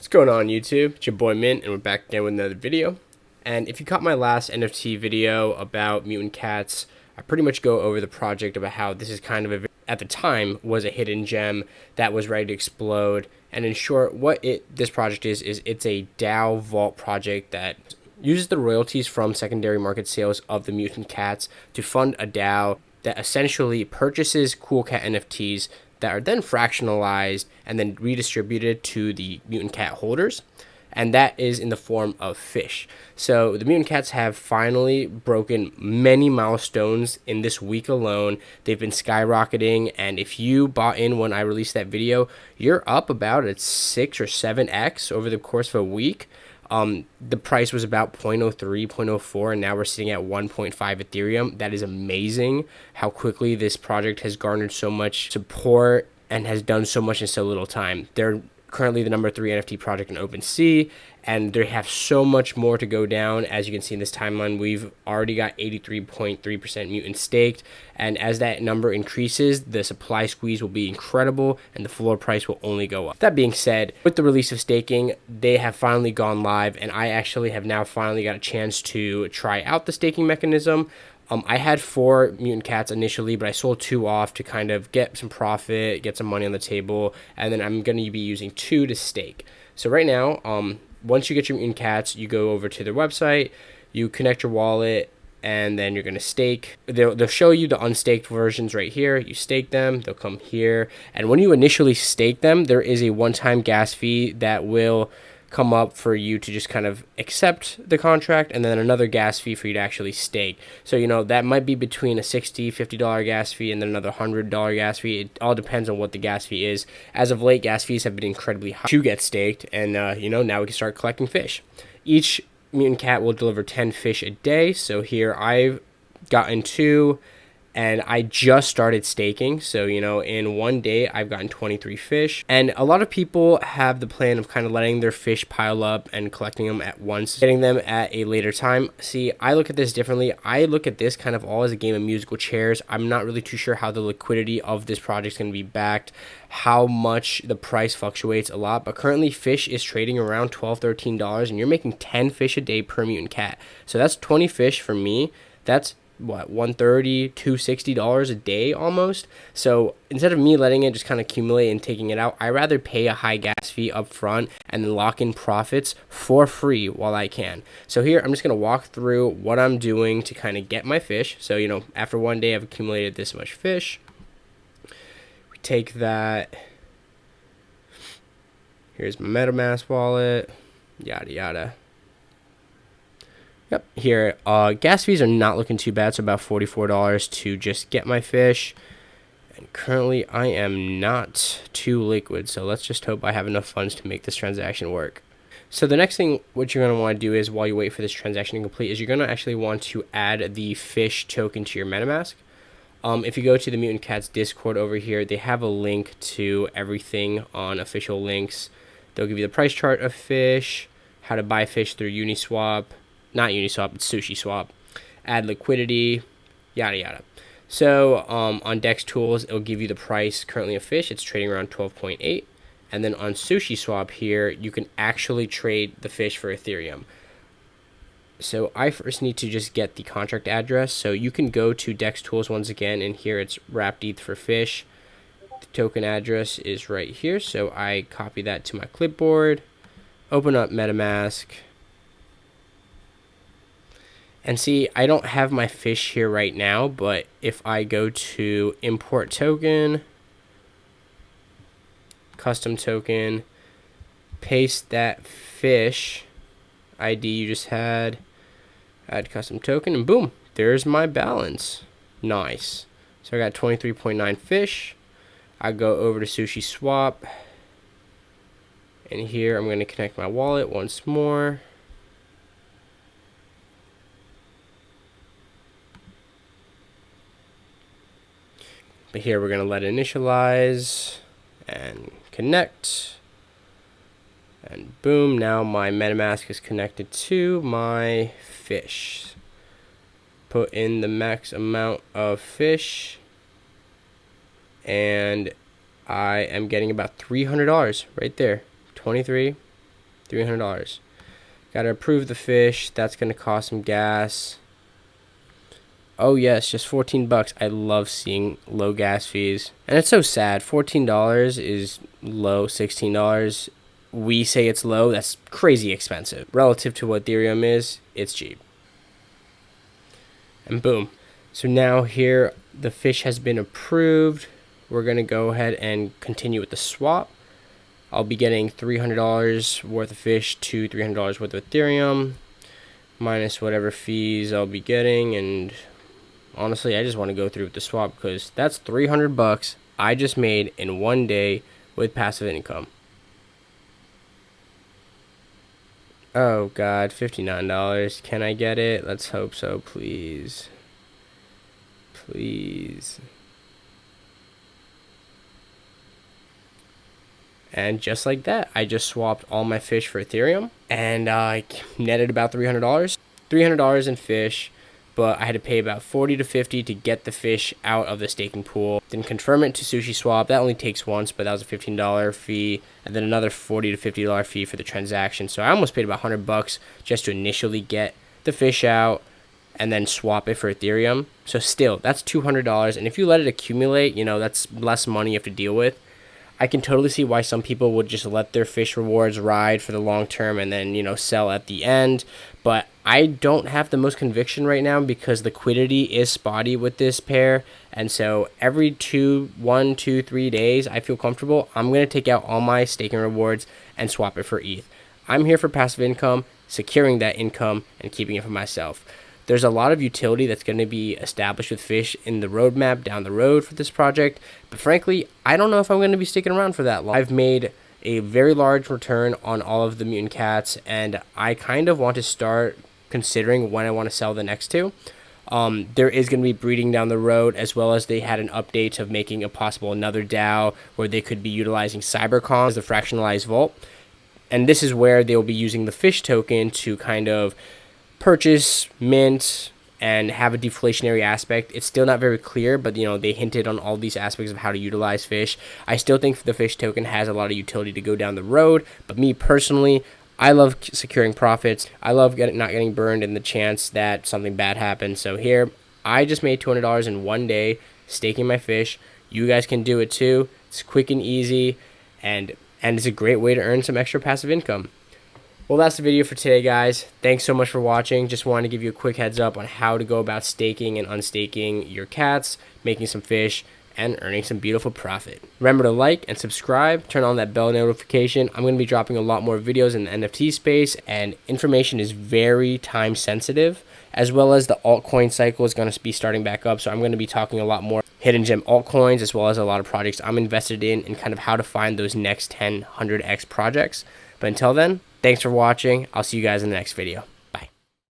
What's going on YouTube? It's your boy Mint and we're back again with another video. And if you caught my last NFT video about mutant cats, I pretty much go over the project about how this is kind of at the time was a hidden gem that was ready to explode. And in short, what this project is it's a DAO vault project that uses the royalties from secondary market sales of the mutant cats to fund a DAO that essentially purchases cool cat NFTs that are then fractionalized and then redistributed to the mutant cat holders. And that is in the form of fish. So the mutant cats have finally broken many milestones in this week alone. They've been skyrocketing, and if you bought in when I released that video, you're up about at 6 or 7x over the course of a week. The price was about 0.03, 0.04, and now we're sitting at 1.5 Ethereum. That is amazing how quickly this project has garnered so much support and has done so much in so little time. They're currently the number 3 NFT project in OpenSea, and they have so much more to go down. As you can see in this timeline, we've already got 83.3% mutant staked, and as that number increases, the supply squeeze will be incredible and the floor price will only go up. That being said, with the release of staking, they have finally gone live, and I actually have now finally got a chance to try out the staking mechanism. I had 4 mutant cats initially, but I sold 2 off to kind of get some profit, get some money on the table, and then I'm going to be using 2 to stake. So right now, once you get your mutant cats, you go over to their website, you connect your wallet, and then you're going to stake. They'll show you the unstaked versions right here. You stake them, they'll come here, and when you initially stake them, there is a one-time gas fee that will come up for you to just kind of accept the contract, and then another gas fee for you to actually stake. So, you know, that might be between a $60, $50 gas fee and then another $100 gas fee. It all depends on what the gas fee is. As of late, gas fees have been incredibly high to get staked, and, you know, now we can start collecting fish. Each mutant cat will deliver 10 fish a day. So here I've gotten 2, and I just started staking. So, you know, in one day, I've gotten 23 fish. And a lot of people have the plan of kind of letting their fish pile up and collecting them at once, getting them at a later time. See, I look at this differently. I look at this kind of all as a game of musical chairs. I'm not really too sure how the liquidity of this project is going to be backed, how much the price fluctuates a lot. But currently, fish is trading around $12, $13, and you're making 10 fish a day per mutant cat. So that's 20 fish for me. That's what, $130, $260 a day almost. So instead of me letting it just kind of accumulate and taking it out, I rather pay a high gas fee up front and then lock in profits for free while I can. So here I'm just going to walk through what I'm doing to kind of get my fish. So, you know, after one day I've accumulated this much fish. We take that. Here's my MetaMask wallet, yada yada. Yep, here, gas fees are not looking too bad, so about $44 to just get my fish. And currently, I am not too liquid, so let's just hope I have enough funds to make this transaction work. So the next thing what you're going to want to do is, while you wait for this transaction to complete, is you're going to actually want to add the fish token to your MetaMask. If you go to the Mutant Cats Discord over here, they have a link to everything on official links. They'll give you the price chart of fish, how to buy fish through Uniswap. Not Uniswap, it's SushiSwap. Add liquidity, yada yada. So on Dex Tools, it'll give you the price currently of fish. It's trading around 12.8. And then on SushiSwap here, you can actually trade the fish for Ethereum. So I first need to just get the contract address. So you can go to Dex Tools once again, and here it's wrapped ETH for fish. The token address is right here. So I copy that to my clipboard, open up MetaMask. And see, I don't have my fish here right now, but if I go to import token, custom token, paste that fish ID you just had, add custom token, and boom, there's my balance. Nice. So I got 23.9 fish. I go over to SushiSwap, and here I'm going to connect my wallet once more. But here we're going to let it initialize and connect. And boom, now my MetaMask is connected to my fish. Put in the max amount of fish. And I am getting about $300 right there. 23, $300. Gotta approve the fish. That's gonna cost some gas. Oh yes, just 14 bucks. I love seeing low gas fees. And it's so sad. $14 is low, $16. We say it's low. That's crazy expensive. Relative to what Ethereum is, it's cheap. And boom. So now here, the fish has been approved. We're gonna go ahead and continue with the swap. I'll be getting $300 worth of fish to $300 worth of Ethereum, minus whatever fees I'll be getting. And honestly, I just want to go through with the swap because that's 300 bucks I just made in one day with passive income. Oh God, $59. Can I get it? Let's hope so, please. Please. And just like that, I just swapped all my fish for Ethereum, and I netted about $300. $300 in fish, but I had to pay about $40 to $50 to get the fish out of the staking pool. Then confirm it to SushiSwap. That only takes once, but that was a $15 fee, and then another $40 to $50 fee for the transaction. So I almost paid about 100 bucks just to initially get the fish out and then swap it for Ethereum. So still, that's $200, and if you let it accumulate, you know, that's less money you have to deal with. I can totally see why some people would just let their fish rewards ride for the long term and then, you know, sell at the end. But I don't have the most conviction right now because liquidity is spotty with this pair. And so every 1, 2, 3 days, I feel comfortable. I'm going to take out all my staking rewards and swap it for ETH. I'm here for passive income, securing that income, and keeping it for myself. There's a lot of utility that's going to be established with fish in the roadmap down the road for this project. But frankly, I don't know if I'm going to be sticking around for that long. I've made a very large return on all of the mutant cats, and I kind of want to start considering when I want to sell the next two. There is going to be breeding down the road, as well as they had an update of making a possible another DAO where they could be utilizing CyberCon as the fractionalized vault. And this is where they will be using the fish token to kind of purchase, mint, and have a deflationary aspect. It's still not very clear, but you know, they hinted on all these aspects of how to utilize fish. I still think the fish token has a lot of utility to go down the road, but me personally, I love securing profits. I love not getting burned in the chance that something bad happens. So here, I just made $200 in one day staking my fish. You guys can do it too. It's quick and easy, and it's a great way to earn some extra passive income. Well, that's the video for today, guys. Thanks so much for watching. Just wanted to give you a quick heads up on how to go about staking and unstaking your cats, making some fish, and earning some beautiful profit. Remember to like and subscribe, turn on that bell notification. I'm going to be dropping a lot more videos in the NFT space, and information is very time sensitive, as well as the altcoin cycle is going to be starting back up. So I'm going to be talking a lot more hidden gem altcoins, as well as a lot of projects I'm invested in and kind of how to find those next 10, 100x projects. But until then, thanks for watching. I'll see you guys in the next video.